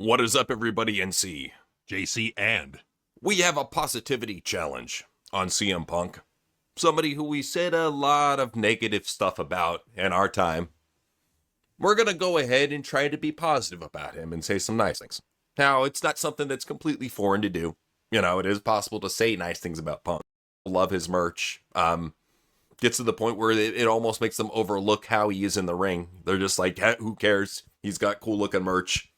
What is up, everybody? NC. JC and We have a positivity challenge on CM Punk. Somebody who we said a lot of negative stuff about in our time. We're going to go ahead and try to be positive about him and say some nice things. Now, it's not something that's completely foreign to do. You know, it is possible to say nice things about Punk. Love his merch. Gets to the point where it almost makes them overlook how he is in the ring. They're just like, who cares? He's got cool looking merch.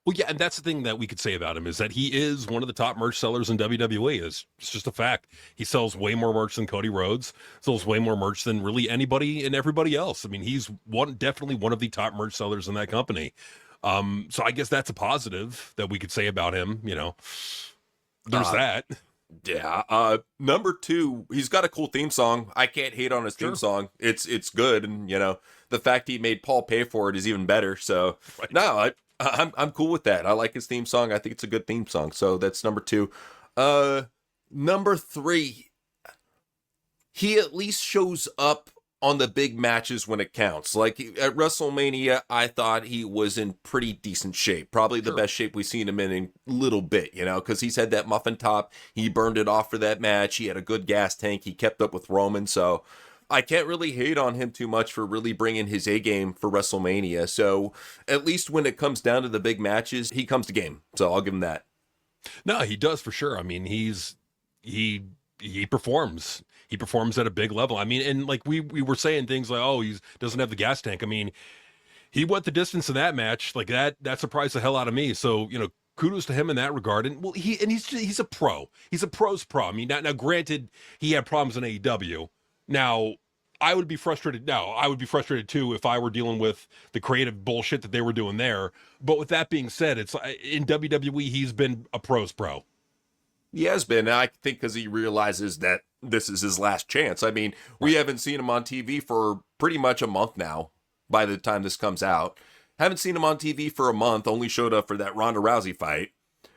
well, yeah, and that's the thing that we could say about him is that he is one of the top merch sellers in WWE. It's just a fact. He sells way more merch than Cody Rhodes, sells way more merch than really anybody and everybody else. I mean, he's definitely one of the top merch sellers in that company. So I guess that's a positive that we could say about him. You know, there's that. Yeah. Number two, he's got a cool theme song. I can't hate on his theme song. It's good, and you know the fact he made Paul pay for it is even better. So Right. no, I'm cool with that. I like his theme song. I think it's a good theme song. So that's number two. Number three, he at least shows up on the big matches when it counts. Like at WrestleMania, I thought he was in pretty decent shape. Probably the best shape we've seen him in a little bit, you know, because he's had that muffin top. He burned it off for that match. He had a good gas tank. He kept up with Roman. So I can't really hate on him too much for really bringing his A game for WrestleMania. So at least when it comes down to the big matches, he comes to game. So I'll give him that. No, he does for sure. I mean, he performs. He performs at a big level. I mean, and like we were saying things like, oh, he doesn't have the gas tank. I mean, he went the distance in that match. Like that surprised the hell out of me. So, you know, kudos to him in that regard. And well, he's a pro. He's a pro's pro. I mean, now granted, he had problems in AEW. Now, I would be frustrated. Now, I would be frustrated too if I were dealing with the creative bullshit that they were doing there. But with that being said, it's in WWE, he's been a pro's pro. He has been, I think, because he realizes that this is his last chance. I mean, we haven't seen him on TV for pretty much a month now, by the time this comes out. Haven't seen him on TV for a month, only showed up for that Ronda Rousey fight.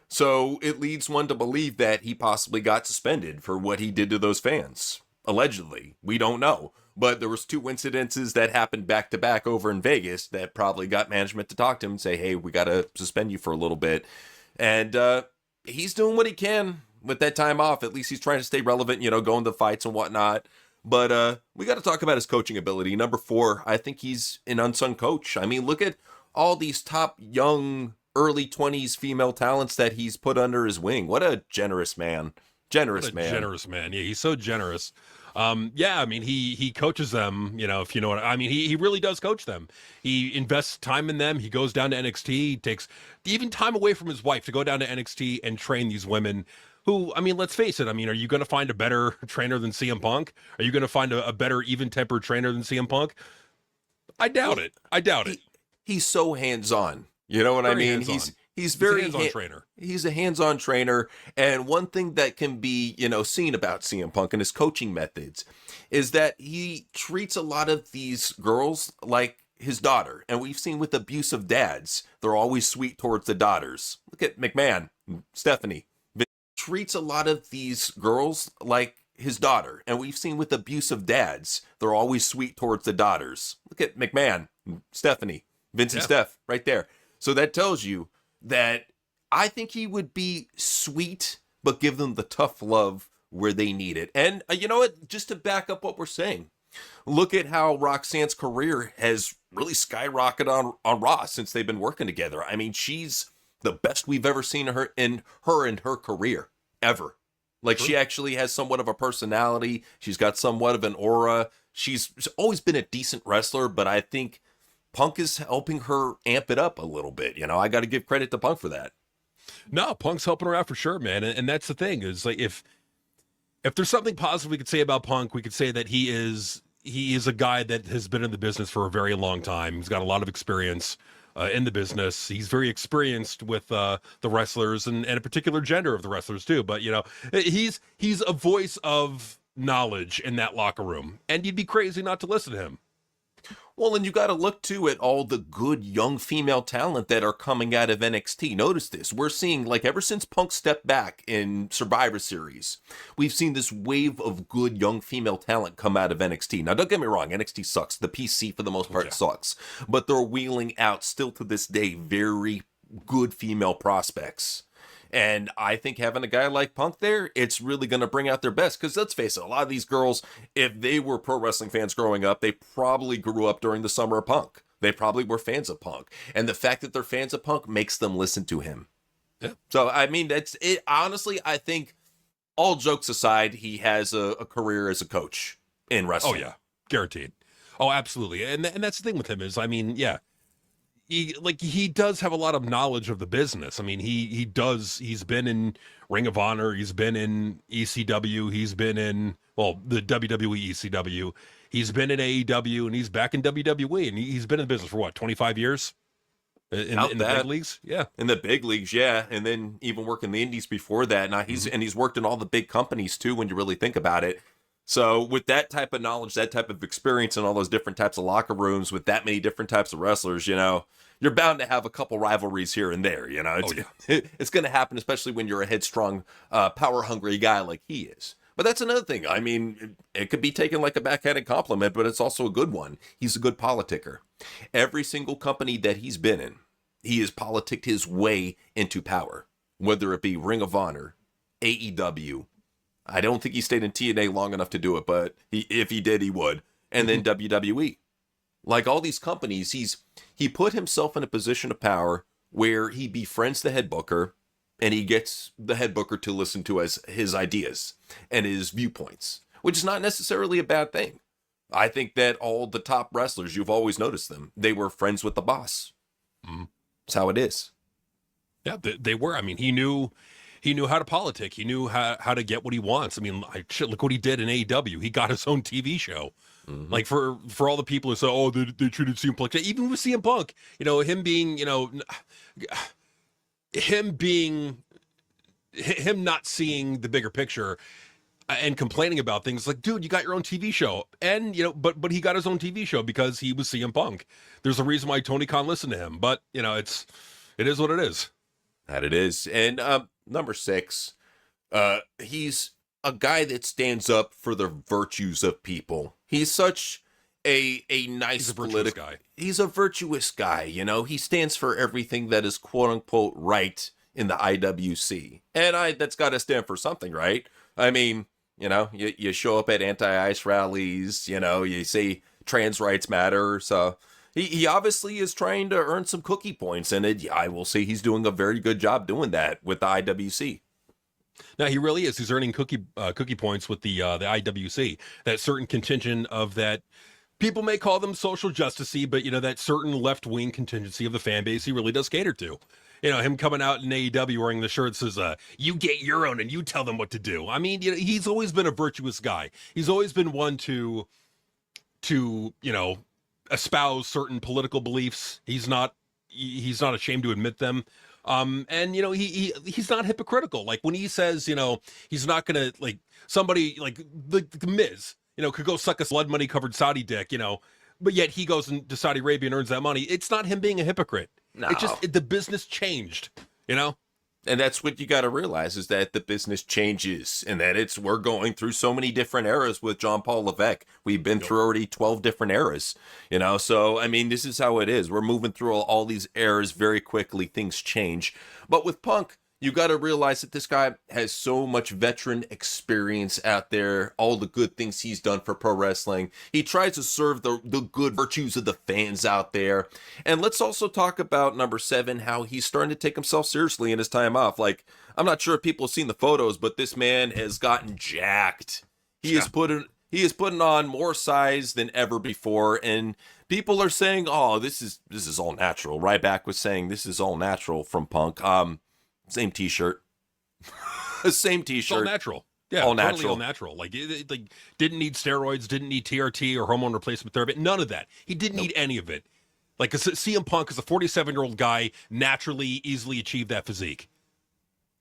So it leads one to believe that he possibly got suspended for what he did to those fans. Allegedly. We don't know. But there was two incidences that happened back to back over in Vegas that probably got management to talk to him and say, hey, we got to suspend you for a little bit. And he's doing what he can with that time off. At least he's trying to stay relevant, you know, going to fights and whatnot. But we got to talk about his coaching ability. Number four, I think he's an unsung coach. I mean, look at all these top young, early 20s female talents that he's put under his wing. What a generous man. Generous man. Generous man. Yeah, he's so generous. Yeah, I mean, he coaches them, you know, if you know what I mean. He really does coach them. He invests time in them. He goes down to NXT, he takes even time away from his wife to go down to NXT and train these women who, I mean, let's face it. I mean, are you going to find a better trainer than CM Punk? Are you going to find a better even-tempered trainer than CM Punk? I doubt it. I doubt it. He's so hands-on. You know what I mean? He's very hands-on trainer. He's a hands-on trainer, and one thing that can be, you know, seen about CM Punk and his coaching methods is that he treats a lot of these girls like his daughter, and we've seen with abusive dads, they're always sweet towards the daughters. Look at McMahon, Stephanie. Treats a lot of these girls like his daughter, and we've seen with abusive dads, they're always sweet towards the daughters. Look at McMahon, Stephanie, Vince and Steph, right there. So that tells you that I think he would be sweet, but give them the tough love where they need it. And you know what? Just to back up what we're saying, look at how Roxanne's career has really skyrocketed on Raw since they've been working together. I mean, she's the best we've ever seen her in her career, ever. Like, she actually has somewhat of a personality. She's got somewhat of an aura. She's always been a decent wrestler, but I think Punk is helping her amp it up a little bit. You know, I got to give credit to Punk for that. No, Punk's helping her out for sure, man. And that's the thing is, like, if there's something positive we could say about Punk, we could say that he is a guy that has been in the business for a very long time. He's got a lot of experience in the business. He's very experienced with the wrestlers and a particular gender of the wrestlers too. But you know, he's a voice of knowledge in that locker room, and you'd be crazy not to listen to him. Well, and you got to look too at all the good young female talent that are coming out of NXT. Notice this. We're seeing, like, ever since Punk stepped back in Survivor Series, we've seen this wave of good young female talent come out of NXT. Now, don't get me wrong, NXT sucks. The PC, for the most part, sucks. But they're wheeling out, still to this day, very good female prospects. And I think having a guy like Punk there, it's really going to bring out their best. Because let's face it, a lot of these girls, if they were pro wrestling fans growing up, they probably grew up during the summer of Punk. They probably were fans of Punk. And the fact that they're fans of Punk makes them listen to him. Yeah. So, I mean, that's it. Honestly, I think, all jokes aside, he has a career as a coach in wrestling. Oh, yeah. Guaranteed. Oh, absolutely. And that's the thing with him is, I mean, yeah. He does have a lot of knowledge of the business. I mean, he's been in Ring of Honor, he's been in ECW, he's been in, well, the WWE ECW, he's been in AEW, and he's back in WWE, and he's been in the business for what, 25 years? In the big leagues? Yeah. In the big leagues, yeah. And then even working the indies before that. Now he's worked in all the big companies too, when you really think about it. So with that type of knowledge, that type of experience in all those different types of locker rooms with that many different types of wrestlers, you're bound to have a couple rivalries here and there. It's going to happen, especially when you're a headstrong, power-hungry guy like he is. But that's another thing. I mean, it could be taken like a backhanded compliment, but it's also a good one. He's a good politicker. Every single company that he's been in, he has politicked his way into power, whether it be Ring of Honor, AEW. I don't think he stayed in TNA long enough to do it, but if he did, he would. And then WWE. Like all these companies, he put himself in a position of power where he befriends the head booker, and he gets the head booker to listen to his ideas and his viewpoints, which is not necessarily a bad thing. I think that all the top wrestlers, you've always noticed them, they were friends with the boss. Mm-hmm. That's how it is. Yeah, they were. I mean, he knew how to politic. He knew how to get what he wants. I mean, look what he did in AEW. He got his own TV show. Mm-hmm. Like for all the people who say, oh, they treated CM Punk. Even with CM Punk, him not seeing the bigger picture and complaining about things like, dude, you got your own TV show. And, but he got his own TV show because he was CM Punk. There's a reason why Tony Khan listened to him, but it is what it is. That it is. And number 6, he's a guy that stands up for the virtues of people. He's such a nice political guy. He's a virtuous guy, He stands for everything that is quote unquote right in the IWC. And that's got to stand for something, right? I mean, you show up at anti-ICE rallies, you say trans rights matter. So he obviously is trying to earn some cookie points, and I will say he's doing a very good job doing that with the IWC. Now he really is. He's earning cookie points with the IWC. That certain contingent of that, people may call them social justicey, but that certain left wing contingency of the fan base he really does cater to. Him coming out in AEW wearing the shirt that says, you get your own and you tell them what to do. I mean, he's always been a virtuous guy. He's always been one to espouse certain political beliefs. He's not ashamed to admit them. And he's not hypocritical. Like when he says, he's not gonna, like, somebody like the Miz, could go suck a blood money covered Saudi dick, but yet he goes into Saudi Arabia and earns that money. It's not him being a hypocrite. No. It's just the business changed, And that's what you got to realize, is that the business changes, and that we're going through so many different eras with Jean Paul Levesque. We've been through already 12 different eras, So, I mean, this is how it is. We're moving through all these eras very quickly. Things change. But with Punk, you got to realize that this guy has so much veteran experience out there, all the good things he's done for pro wrestling. He tries to serve the good virtues of the fans out there. And let's also talk about number 7, how he's starting to take himself seriously in his time off. Like, I'm not sure if people have seen the photos, but this man has gotten jacked. He is putting on more size than ever before, and people are saying, "Oh, this is all natural." Ryback was saying this is all natural from Punk. Same t-shirt. Same t-shirt. It's all natural. Yeah, all totally natural. All natural. Like didn't need steroids, didn't need TRT or hormone replacement therapy. None of that. He didn't need any of it. Like CM Punk is a 47-year-old guy, naturally, easily achieved that physique.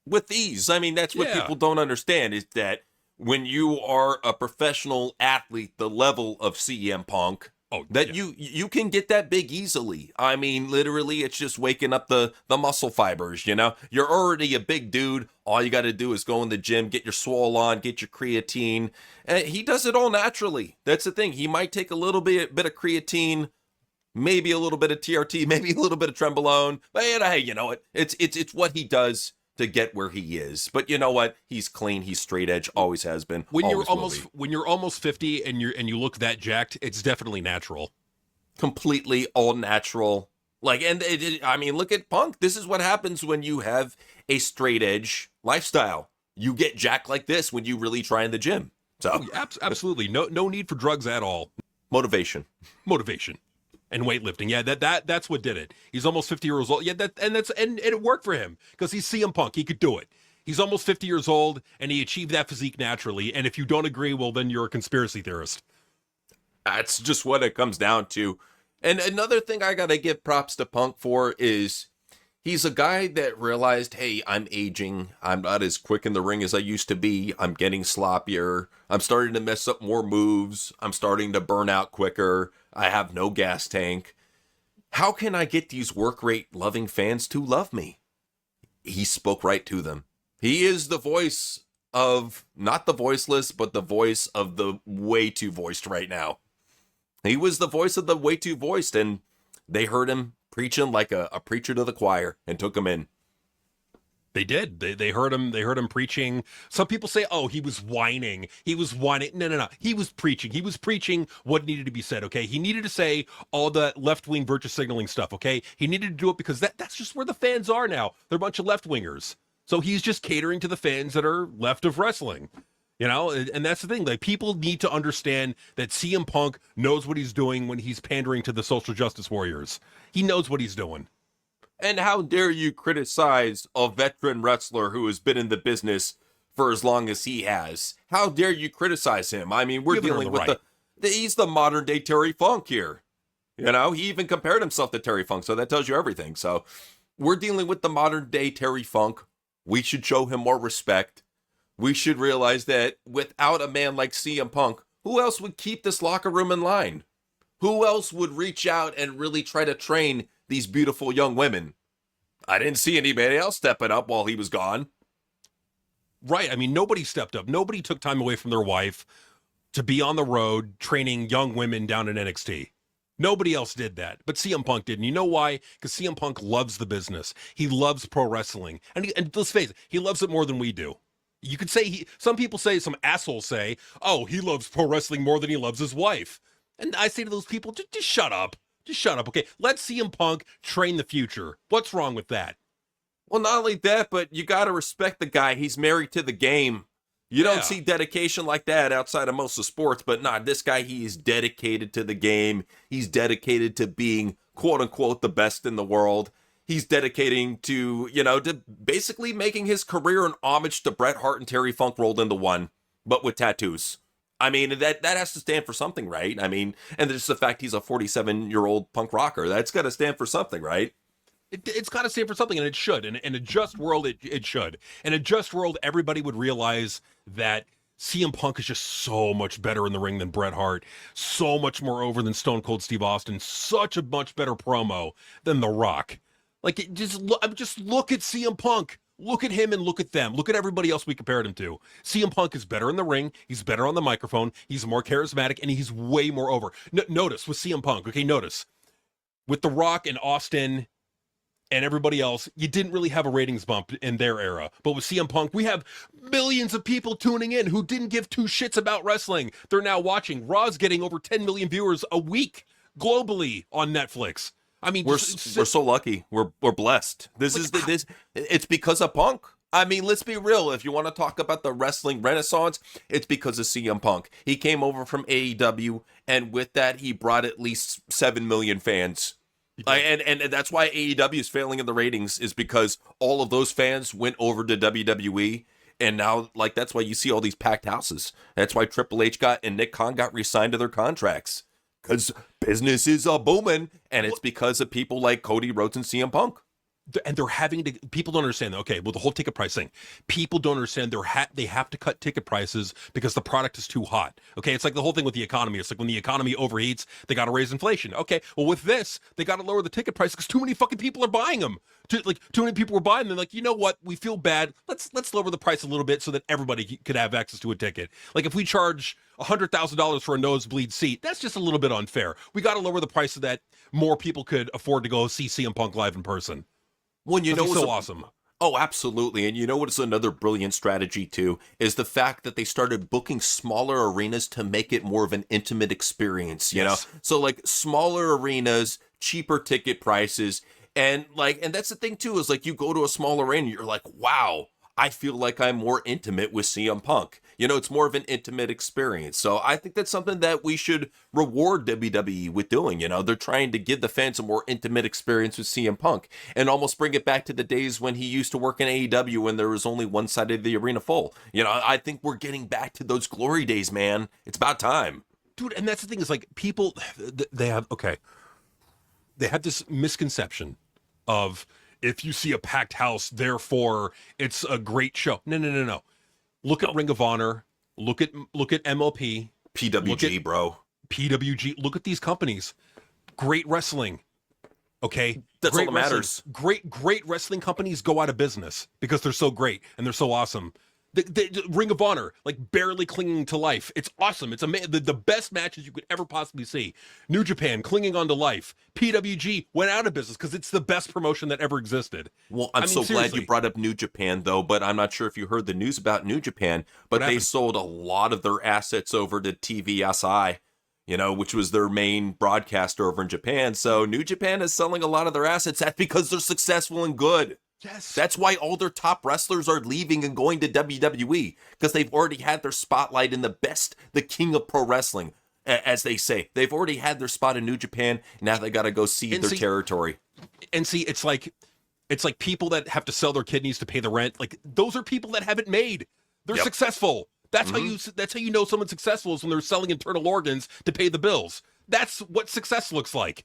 With ease. I mean, that's what people don't understand, is that when you are a professional athlete, the level of CM Punk, you can get that big easily. I mean, literally, it's just waking up the muscle fibers, You're already a big dude. All you got to do is go in the gym, get your swole on, get your creatine. And he does it all naturally. That's the thing. He might take a little bit of creatine maybe a little bit of TRT, maybe a little bit of Trembolone. But hey, you know what? It's what he does to get where he is. But you know what? He's clean. He's straight edge. Always has been. When you're almost 50 and you look that jacked, it's definitely natural. Completely all natural. Like, and I mean, look at Punk. This is what happens when you have a straight edge lifestyle. You get jacked like this when you really try in the gym. So absolutely no need for drugs at all. Motivation And weightlifting. Yeah, that's what did it. He's almost 50 years old. Yeah, and it worked for him because he's CM Punk. He could do it. He's almost 50 years old and he achieved that physique naturally. And if you don't agree, well, then you're a conspiracy theorist. That's just what it comes down to. And another thing I got to give props to Punk for is he's a guy that realized, hey, I'm aging. I'm not as quick in the ring as I used to be. I'm getting sloppier. I'm starting to mess up more moves. I'm starting to burn out quicker. I have no gas tank. How can I get these work rate loving fans to love me? He spoke right to them. He is the voice of, not the voiceless, but the voice of the way too voiced right now. He was the voice of the way too voiced, and they heard him preaching like a preacher to the choir and took him in. They did. They heard him. They heard him preaching. Some people say, "Oh, he was whining. He was whining." No. He was preaching. He was preaching what needed to be said. Okay, he needed to say all the left-wing virtue signaling stuff. Okay, he needed to do it because that's just where the fans are now. They're a bunch of left-wingers. So he's just catering to the fans that are left of wrestling. You know, and that's the thing. Like, people need to understand that CM Punk knows what he's doing when he's pandering to the social justice warriors. He knows what he's doing. And how dare you criticize a veteran wrestler who has been in the business for as long as he has? How dare you criticize him? I mean, we're dealing with he's the modern day Terry Funk here. You know, he even compared himself to Terry Funk, so that tells you everything. So we're dealing with the modern day Terry Funk. We should show him more respect. We should realize that without a man like CM Punk, who else would keep this locker room in line? Who else would reach out and really try to train these beautiful young women? I didn't see anybody else stepping up while he was gone. Right. I mean, nobody stepped up. Nobody took time away from their wife to be on the road training young women down in NXT. Nobody else did that, but CM Punk did. And you know why? Because CM Punk loves the business. He loves pro wrestling. And let's face it, he loves it more than we do. You could say some people say, some assholes say, oh, he loves pro wrestling more than he loves his wife. And I say to those people, just shut up. Just shut up, okay? Let CM Punk train the future. What's wrong with that? Well, not only that, but you got to respect the guy. He's married to the game. You don't see dedication like that outside of most of sports, but this guy, he is dedicated to the game. He's dedicated to being, quote unquote, the best in the world. He's dedicating to, to basically making his career an homage to Bret Hart and Terry Funk rolled into one, but with tattoos. I mean, that has to stand for something, right? I mean, and there's the fact he's a 47-year-old punk rocker. That's got to stand for something, right? It's got to stand for something, and it should. And in a just world, it should. In a just world, everybody would realize that CM Punk is just so much better in the ring than Bret Hart, so much more over than Stone Cold Steve Austin, such a much better promo than The Rock. Like, just look at CM Punk. Look at him and look at them. Look at everybody else we compared him to. CM Punk is better in the ring. He's better on the microphone. He's more charismatic, and he's way more over. Notice with CM Punk, okay, notice. With The Rock and Austin and everybody else, you didn't really have a ratings bump in their era. But with CM Punk, we have millions of people tuning in who didn't give two shits about wrestling. They're now watching. Raw's getting over 10 million viewers a week globally on Netflix. I mean, we're so lucky. We're blessed. It's because of Punk. I mean, let's be real. If you want to talk about the wrestling renaissance, it's because of CM Punk. He came over from AEW, and with that, he brought at least 7 million fans. And that's why AEW is failing in the ratings, is because all of those fans went over to WWE. And now, that's why you see all these packed houses. That's why Triple H and Nick Khan got re-signed to their contracts. Because business is booming, and it's because of people like Cody Rhodes and CM Punk. and they're having to, people don't understand, okay, well, the whole ticket price thing, people don't understand they have to cut ticket prices because the product is too hot. Okay, it's like the whole thing with the economy. It's like when the economy overheats, they got to raise inflation. Okay, well, with this, they got to lower the ticket price because too many fucking people are buying them. Too many people were buying them. They're like, you know what, we feel bad, let's lower the price a little bit so that everybody could have access to a ticket. Like if we charge $100,000 for a nosebleed seat, that's just a little bit unfair. We got to lower the price so that more people could afford to go see CM Punk live in person. Well, you know He's what's so awesome. Oh, absolutely. And you know what is another brilliant strategy too is the fact that they started booking smaller arenas to make it more of an intimate experience, you know? So like smaller arenas, cheaper ticket prices, and that's the thing too, is like you go to a small arena, you're like, wow, I feel like I'm more intimate with CM Punk. You know, it's more of an intimate experience. So I think that's something that we should reward WWE with doing. You know, they're trying to give the fans a more intimate experience with CM Punk and almost bring it back to the days when he used to work in AEW when there was only one side of the arena full. You know, I think we're getting back to those glory days, man. It's about time. Dude, and that's the thing is like people, they have this misconception of if you see a packed house, therefore it's a great show. No. Look at Ring of Honor. Look at MLP. PWG, bro. PWG. Look at these companies. Great wrestling. Okay, that's great all that matters. Great wrestling companies go out of business because they're so great and they're so awesome. The Ring of Honor, like barely clinging to life. It's awesome. It's the best matches you could ever possibly see. New Japan clinging on to life. PWG went out of business because it's the best promotion that ever existed. Well, I'm so glad you brought up New Japan, though, but I'm not sure if you heard the news about New Japan, but they sold a lot of their assets over to TVSI, you know, which was their main broadcaster over in Japan. So New Japan is selling a lot of their assets. That's because they're successful and good. Yes. That's why all their top wrestlers are leaving and going to WWE, because they've already had their spotlight in the king of pro wrestling, as they say. They've already had their spot in New Japan. Now they got to go seed their territory. And see, it's like people that have to sell their kidneys to pay the rent. Like those are people that haven't made. They're successful. That's how you know someone's successful is when they're selling internal organs to pay the bills. That's what success looks like.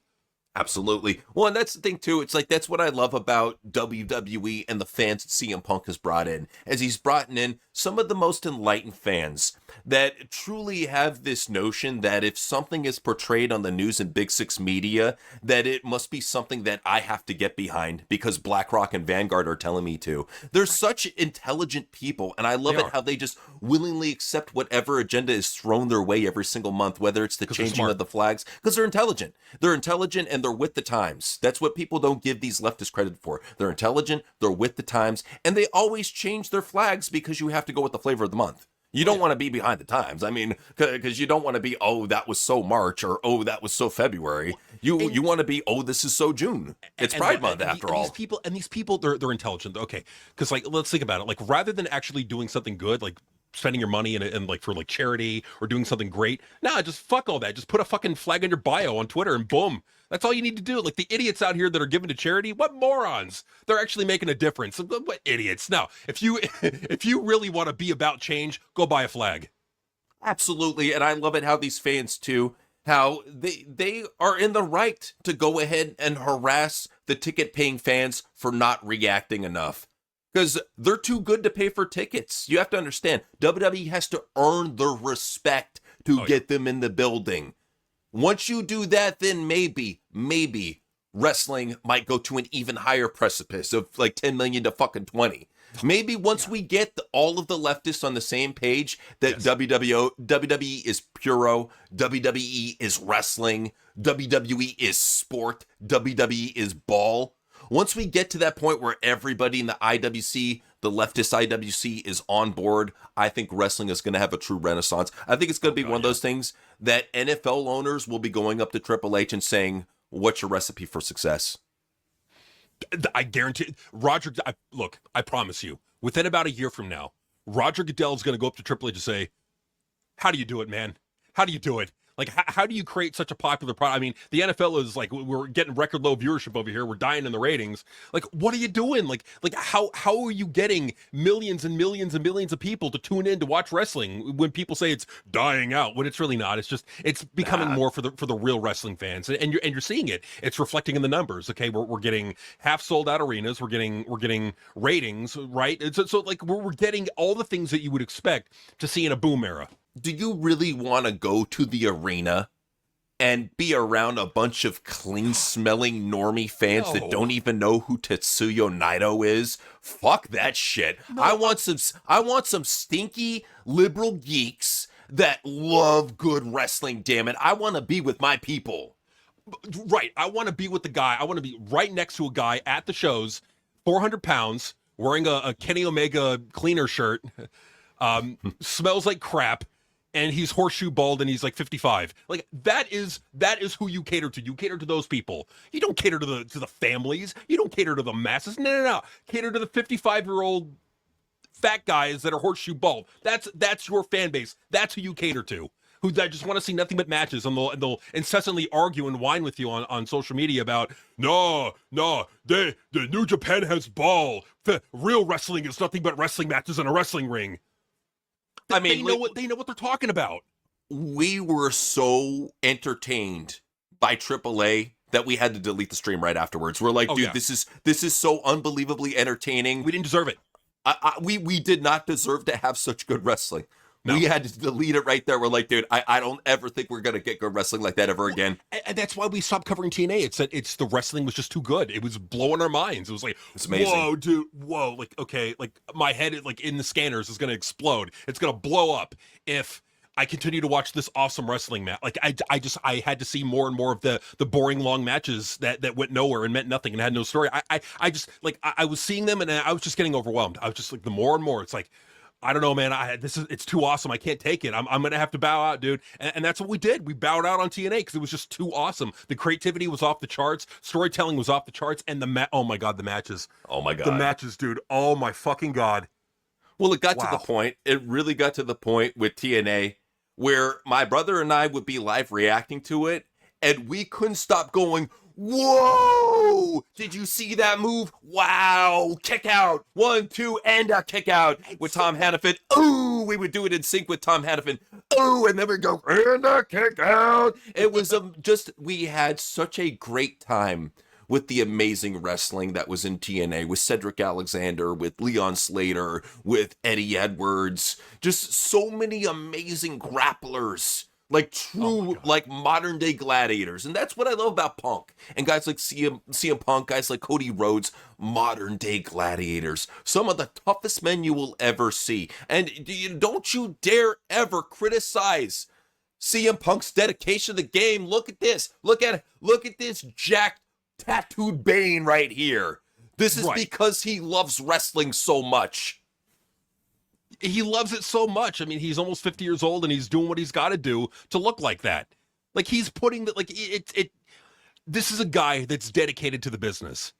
Absolutely. Well, and that's the thing too. It's like that's what I love about WWE and the fans that CM Punk has brought in, as he's brought in some of the most enlightened fans that truly have this notion that if something is portrayed on the news and Big Six media, that it must be something that I have to get behind because BlackRock and Vanguard are telling me to. They're such intelligent people, and I love it how they just willingly accept whatever agenda is thrown their way every single month, whether it's the changing of the flags, because they're intelligent. They're intelligent and they're with the times. That's what people don't give these leftists credit for. They're intelligent, they're with the times, and they always change their flags because you have to go with the flavor of the month. You don't want to be behind the times. I mean, because you don't want to be, oh, that was so March, or oh, that was so February. You want to be, oh, this is so June. It's Pride Month after all. These people, they're intelligent. Okay, because like let's think about it. Like rather than actually doing something good, like spending your money and like for like charity or doing something great, nah, just fuck all that. Just put a fucking flag on your bio on Twitter and boom. That's all you need to do. Like the idiots out here that are giving to charity, what morons? They're actually making a difference. What idiots? No, if you really want to be about change, go buy a flag. Absolutely, and I love it how these fans too, how they are in the right to go ahead and harass the ticket paying fans for not reacting enough. Because they're too good to pay for tickets. You have to understand, WWE has to earn their respect to get them in the building. Once you do that, then maybe wrestling might go to an even higher precipice of like 10 million to fucking 20. Maybe once we get all of the leftists on the same page that WWE is puro, WWE is wrestling, WWE is sport, WWE is ball. Once we get to that point where everybody in the IWC, the leftist IWC, is on board, I think wrestling is going to have a true renaissance. I think it's going to be one of those things that NFL owners will be going up to Triple H and saying, what's your recipe for success? I guarantee, Roger, I promise you, within about a year from now, Roger Goodell is going to go up to Triple H and say, how do you do it, man? How do you do it? Like, how do you create such a popular product? I mean, the NFL is like, we're getting record low viewership over here. We're dying in the ratings. Like, what are you doing? Like how are you getting millions and millions and millions of people to tune in to watch wrestling when people say it's dying out, when it's really not? It's just, it's becoming more for the real wrestling fans, and you're seeing it. It's reflecting in the numbers. Okay, we're getting half sold out arenas. We're getting ratings, right? So like we're getting all the things that you would expect to see in a boom era. Do you really want to go to the arena and be around a bunch of clean-smelling normie fans that don't even know who Tetsuya Naito is? Fuck that shit. No. I want some stinky liberal geeks that love good wrestling, damn it. I want to be with my people. Right. I want to be with the guy. I want to be right next to a guy at the shows, 400 pounds, wearing a Kenny Omega cleaner shirt, smells like crap, and he's horseshoe bald and he's like 55. Like that is who you cater to. You cater to those people. You don't cater to the families. You don't cater to the masses. No. Cater to the 55-year-old fat guys that are horseshoe bald. That's your fan base. That's who you cater to. Who that just want to see nothing but matches, and they'll incessantly argue and whine with you on social media about the New Japan has ball. Real wrestling is nothing but wrestling matches in a wrestling ring. I mean, they know what they're talking about. We were so entertained by AAA that we had to delete the stream right afterwards. We're like, dude, this is so unbelievably entertaining. We didn't deserve it. We did not deserve to have such good wrestling. No. We had to delete it right there. We're like, dude, I don't ever think we're going to get good wrestling like that ever again. And that's why we stopped covering TNA. It's the wrestling was just too good. It was blowing our minds. It was like, it's amazing. Whoa, dude, whoa. Like, okay, like my head, like in the scanners is going to explode. It's going to blow up if I continue to watch this awesome wrestling match. Like I had to see more and more of the boring long matches that went nowhere and meant nothing and had no story. I just like, I was seeing them and I was just getting overwhelmed. I was just like, the more and more, it's like, I don't know, man. It's too awesome. I can't take it. I'm gonna have to bow out, dude. And that's what we did. We bowed out on TNA because it was just too awesome. The creativity was off the charts. Storytelling was off the charts. And oh my god, the matches. Oh my god, the matches, dude. Oh my fucking god. Well, it got to the point. It really got to the point with TNA where my brother and I would be live reacting to it, and we couldn't stop going, whoa! Did you see that move? Wow! Kick out! 1, 2, and a kick out with Tom Hannafin. Ooh! We would do it in sync with Tom Hannafin. Ooh! And then we'd go, and a kick out! It was we had such a great time with the amazing wrestling that was in TNA, with Cedric Alexander, with Leon Slater, with Eddie Edwards. Just so many amazing grapplers. Like true, like modern day gladiators. And that's what I love about Punk. And guys like CM Punk, guys like Cody Rhodes, modern day gladiators. Some of the toughest men you will ever see. And don't you dare ever criticize CM Punk's dedication to the game. Look at this. Look at this jacked, tattooed Bane right here. This is because he loves wrestling so much. He loves it so much. I mean, he's almost 50 years old and he's doing what he's got to do to look like that. Like he's putting that, like this is a guy that's dedicated to the business.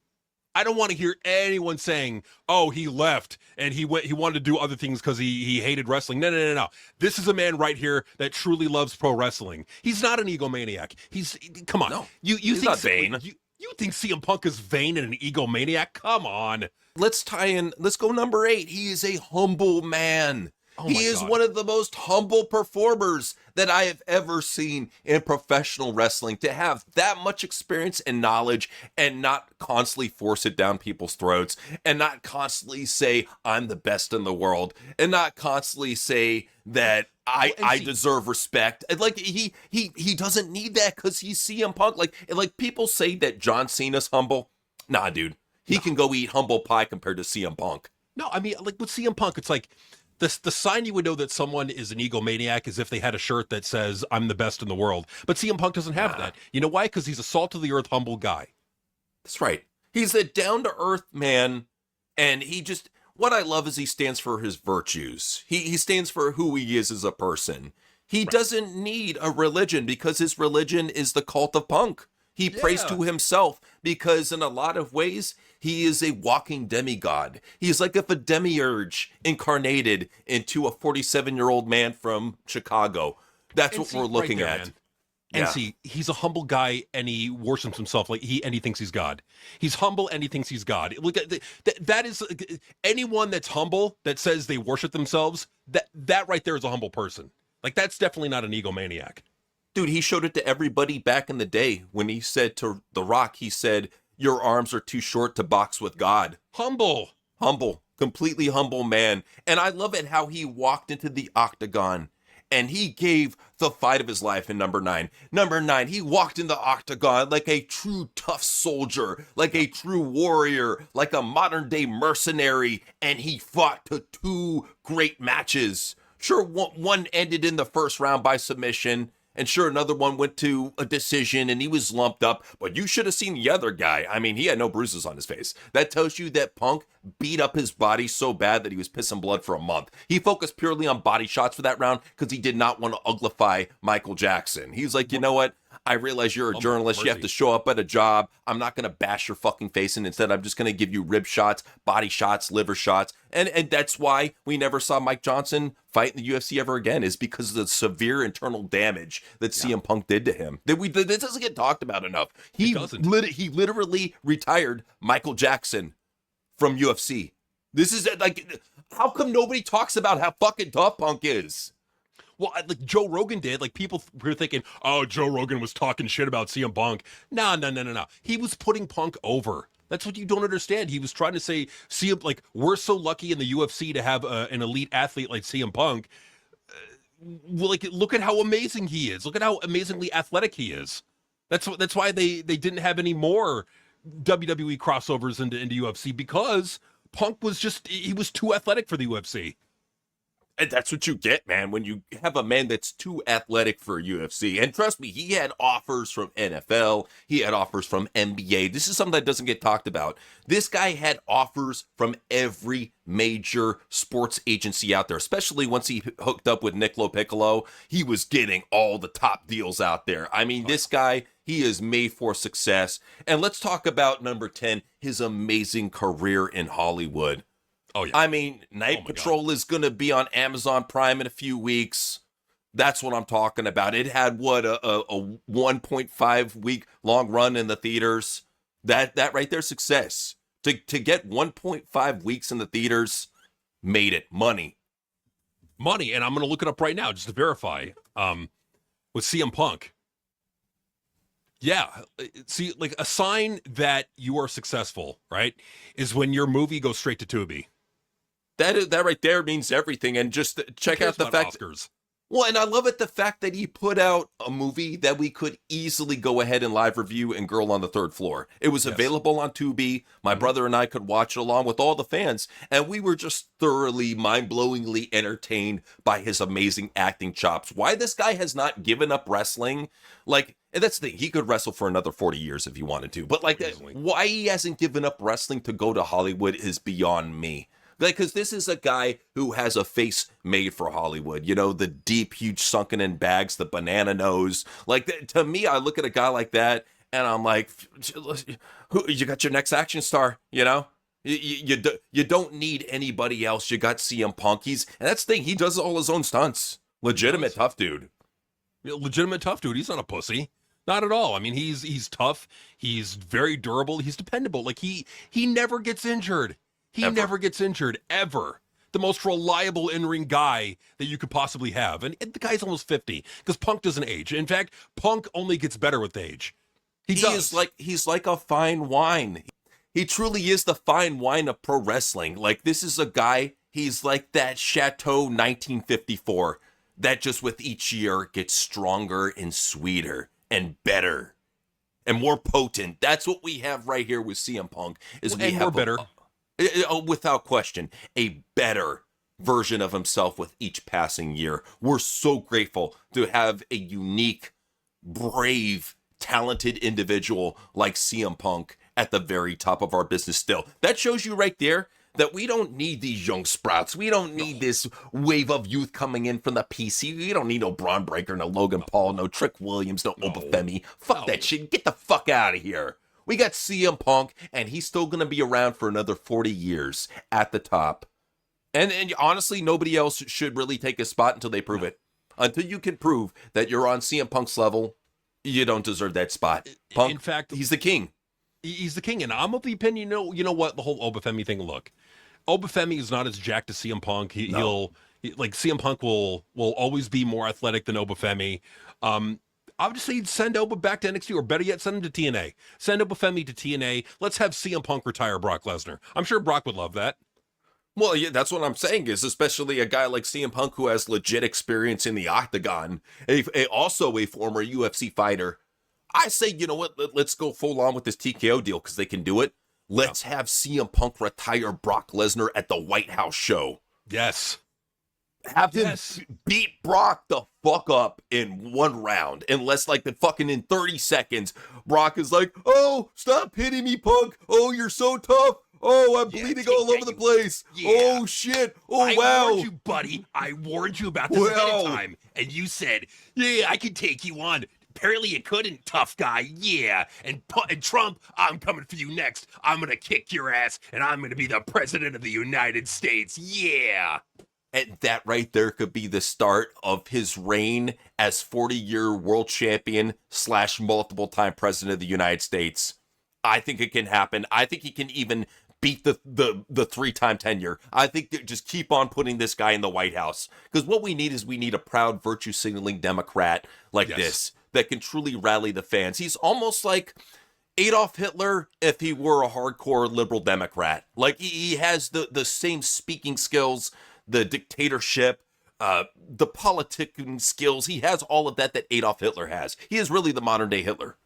I don't want to hear anyone saying, oh, he left and he wanted to do other things because he hated wrestling. No. This is a man right here that truly loves pro wrestling. He's not an egomaniac. Come on. No, you he's think not vain. You think CM Punk is vain and an egomaniac? Come on. Let's go number 8. He is a humble man. He is one of the most humble performers that I have ever seen in professional wrestling. To have that much experience and knowledge and not constantly force it down people's throats and not constantly say, I'm the best in the world, and not constantly say that I deserve respect. And like he doesn't need that because he's CM Punk. Like people say that John Cena's humble. Nah, dude. He can go eat humble pie compared to CM Punk. No, I mean, like with CM Punk, it's like the sign you would know that someone is an egomaniac is if they had a shirt that says, I'm the best in the world. But CM Punk doesn't have that. You know why? Because he's a salt-of-the-earth, humble guy. That's right. He's a down-to-earth man, and what I love is he stands for his virtues. He stands for who he is as a person. He doesn't need a religion because his religion is the cult of Punk. He prays to himself because in a lot of ways, he is a walking demigod. He's like if a demiurge incarnated into a 47-year-old man from Chicago. That's what we're looking at. Man. And Yeah. see, he's a humble guy, and he worships himself like he thinks he's God. He's humble, and he thinks he's God. Look at that is anyone that's humble that says they worship themselves. That right there is a humble person. Like that's definitely not an egomaniac. Dude, he showed it to everybody back in the day when he said to The Rock, he said, "Your arms are too short to box with God." Humble. Humble, completely humble man. And I love it how he walked into the octagon and he gave the fight of his life in number 9. Number 9, he walked in the octagon like a true tough soldier, like a true warrior, like a modern day mercenary, and he fought to 2 great matches. Sure, one ended in the first round by submission, and sure, another one went to a decision and he was lumped up, but you should have seen the other guy. I mean, he had no bruises on his face. That tells you that Punk beat up his body so bad that he was pissing blood for a month. He focused purely on body shots for that round because he did not want to uglify Michael Jackson. He's like, you know what? I realize you're a journalist. You have to show up at a job. I'm not going to bash your fucking face in. Instead, I'm just going to give you rib shots, body shots, liver shots. And that's why we never saw Mike Johnson fight in the UFC ever again, is because of the severe internal damage that CM Punk did to him. This doesn't get talked about enough. He literally retired Michael Jackson from UFC. This is like, how come nobody talks about how fucking tough Punk is? Well, like Joe Rogan did. Like people were thinking, oh, Joe Rogan was talking shit about CM Punk. No. He was putting Punk over. That's what you don't understand. He was trying to say, CM, like, we're so lucky in the UFC to have an elite athlete like CM Punk. Well, like, look at how amazing he is. Look at how amazingly athletic he is. That's why they didn't have any more WWE crossovers into UFC, because Punk was he was too athletic for the UFC. And that's what you get, man, when you have a man that's too athletic for UFC. And trust me, he had offers from NFL. He had offers from NBA. This is something that doesn't get talked about. This guy had offers from every major sports agency out there, especially once he hooked up with Niccolo Piccolo. He was getting all the top deals out there. I mean, this guy, he is made for success. And let's talk about number 10, his amazing career in Hollywood. Oh, yeah. I mean, Night Patrol is going to be on Amazon Prime in a few weeks. That's what I'm talking about. It had, what, a 1.5 week long run in the theaters. That right there, success. To get 1.5 weeks in the theaters, made it. Money. And I'm going to look it up right now just to verify. With CM Punk. Yeah. See, like, a sign that you are successful, right, is when your movie goes straight to Tubi. That right there means everything. And just check out the fact. Oscars. Well, and I love it, the fact that he put out a movie that we could easily go ahead and live review in Girl on the Third Floor. It was available on Tubi. My brother and I could watch it along with all the fans, and we were just thoroughly, mind-blowingly entertained by his amazing acting chops. Why this guy has not given up wrestling, like, and that's the thing, he could wrestle for another 40 years if he wanted to, but like, why he hasn't given up wrestling to go to Hollywood is beyond me. Because this is a guy who has a face made for Hollywood. You know, the deep, huge sunken in bags, the banana nose. Like, to me, I look at a guy like that and I'm like, you got your next action star, you know? You don't need anybody else. You got CM Punk. And that's the thing, he does all his own stunts. Legitimate tough dude. Legitimate tough dude. He's not a pussy. Not at all. I mean, he's tough. He's very durable. He's dependable. Like, he never gets injured. He never gets injured, ever. The most reliable in-ring guy that you could possibly have. And the guy's almost 50, because Punk doesn't age. In fact, Punk only gets better with age. He's like a fine wine. He truly is the fine wine of pro wrestling. Like, this is a guy, he's like that Chateau 1954, that just with each year gets stronger and sweeter and better and more potent. That's what we have right here with CM Punk. More better. Without question, a better version of himself with each passing year. We're so grateful to have a unique, brave, talented individual like CM Punk at the very top of our business still. That shows you right there that we don't need these young sprouts. We don't need this wave of youth coming in from the PC. We don't need no Braun Breaker, no Logan Paul, no Trick Williams, no Obafemi. Fuck that shit. Get the fuck out of here. We got CM Punk, and he's still going to be around for another 40 years at the top. And honestly, nobody else should really take his spot until they prove it. Until you can prove that you're on CM Punk's level, You don't deserve that spot. Punk, In fact, he's the king. he's the king, and I'm of the opinion. You know what? The whole Obafemi thing. Look, Obafemi is not as jacked as CM Punk. No. Like CM Punk will always be more athletic than Obafemi. I would just say send Oba back to NXT, or better yet, send him to TNA. Send Obafemi to TNA. Let's have CM Punk retire Brock Lesnar. I'm sure Brock would love that. Well, yeah, that's what I'm saying, is especially a guy like CM Punk who has legit experience in the octagon, also a former UFC fighter. I say, you know what, let's go full on with this TKO deal because they can do it. Let's have CM Punk retire Brock Lesnar at the White House show. Yes. Have him beat Brock the fuck up in one round, unless like the fucking in 30 seconds, Brock is like, oh, stop hitting me, Punk. Oh, you're so tough. Oh, I'm bleeding all over the place. Yeah. Oh, shit. Oh, I wow. I warned you, buddy. I warned you about this ahead of time. And you said, yeah, I can take you on. Apparently you couldn't, tough guy. Yeah. And Trump, I'm coming for you next. I'm going to kick your ass, and I'm going to be the president of the United States. Yeah. And that right there could be the start of his reign as 40-year world champion / multiple time president of the United States. I think it can happen. I think he can even beat the 3-time tenure. I think that just keep on putting this guy in the White House. Because what we need a proud virtue signaling Democrat like this that can truly rally the fans. He's almost like Adolf Hitler if he were a hardcore liberal Democrat. Like he has the same speaking skills, the dictatorship, the politicking skills. He has all of that Adolf Hitler has. He is really the modern day Hitler.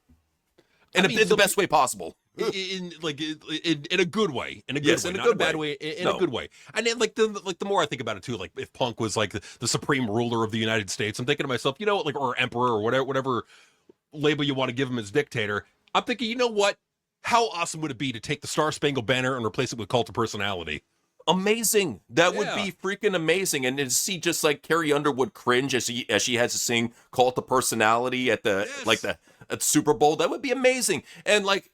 In the best way possible. In a good way. In a good way. Not a bad way. In a good way. And then the more I think about it too, like if Punk was like the supreme ruler of the United States, I'm thinking to myself, you know what, like, or emperor, or whatever label you want to give him as dictator. I'm thinking, you know what? How awesome would it be to take the Star Spangled Banner and replace it with Cult of Personality? Amazing. That would be freaking amazing. And to see just like Carrie Underwood cringe as she has to sing Cult of Personality at at Super Bowl, that would be amazing. And like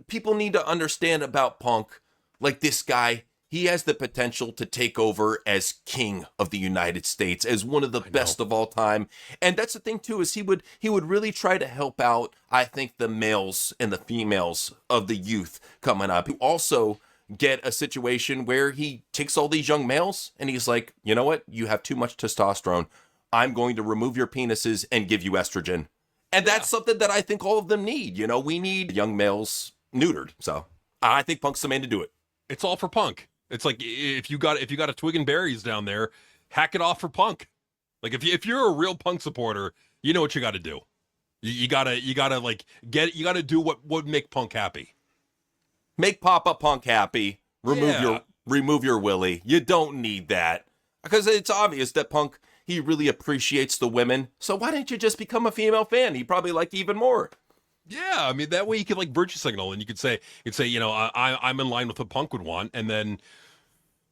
people need to understand about Punk, like this guy, he has the potential to take over as king of the United States, as one of the best of all time. And that's the thing too, is he would really try to help out, I think, the males and the females of the youth coming up, who also get a situation where he takes all these young males and he's like, you know what? You have too much testosterone. I'm going to remove your penises and give you estrogen. And that's something that I think all of them need. You know, we need young males neutered. So I think Punk's the man to do it. It's all for Punk. It's like if you got a twig and berries down there, hack it off for Punk. Like if you're a real Punk supporter, you know what you got to do. You gotta do what would make Punk happy. Make Papa Punk happy. Remove your willy. You don't need that, because it's obvious that Punk, he really appreciates the women. So why didn't you just become a female fan? He'd probably like you even more. Yeah, I mean, that way you could like virtue signal, and you could say, you know, I'm in line with what Punk would want, and then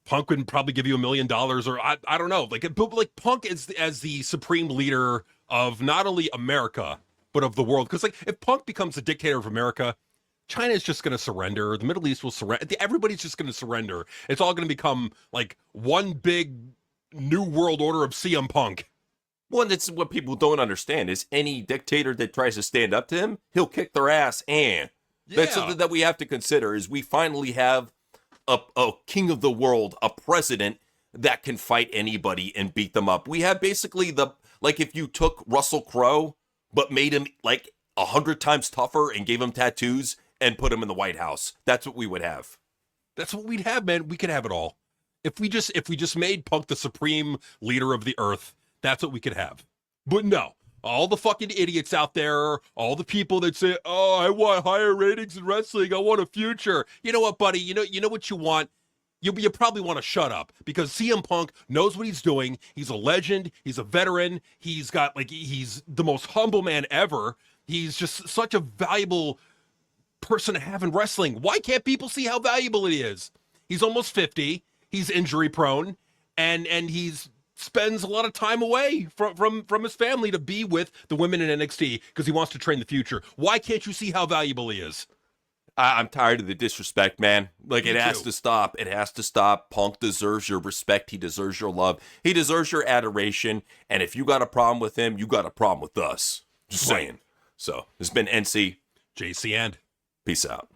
Punk would probably give you $1 million, or I don't know, but like Punk is as the supreme leader of not only America but of the world. Because like if Punk becomes the dictator of America, China is just going to surrender. The Middle East will surrender. Everybody's just going to surrender. It's all going to become like one big new world order of CM Punk. Well, that's what people don't understand, is any dictator that tries to stand up to him, he'll kick their ass. And that's something that we have to consider, is we finally have a king of the world, a president that can fight anybody and beat them up. We have basically like if you took Russell Crowe, but made him like 100 times tougher and gave him tattoos and put him in the White House. That's what we would have. That's what we'd have, man. We could have it all. If we just made Punk the supreme leader of the earth, that's what we could have. But no, all the fucking idiots out there, all the people that say, "Oh, I want higher ratings in wrestling. I want a future." You know what, buddy? You know what you want? You probably want to shut up, because CM Punk knows what he's doing. He's a legend. He's a veteran. He's the most humble man ever. He's just such a valuable person to have in wrestling. Why can't people see how valuable it is? He's almost 50. He's injury prone, and he's spends a lot of time away from his family to be with the women in NXT because he wants to train the future. Why can't you see how valuable he is? I'm tired of the disrespect, man. Like, it has to stop. It has to stop. Punk deserves your respect. He deserves your love. He deserves your adoration. And if you got a problem with him, you got a problem with us. Just saying. So this has been NC. JC and Peace out.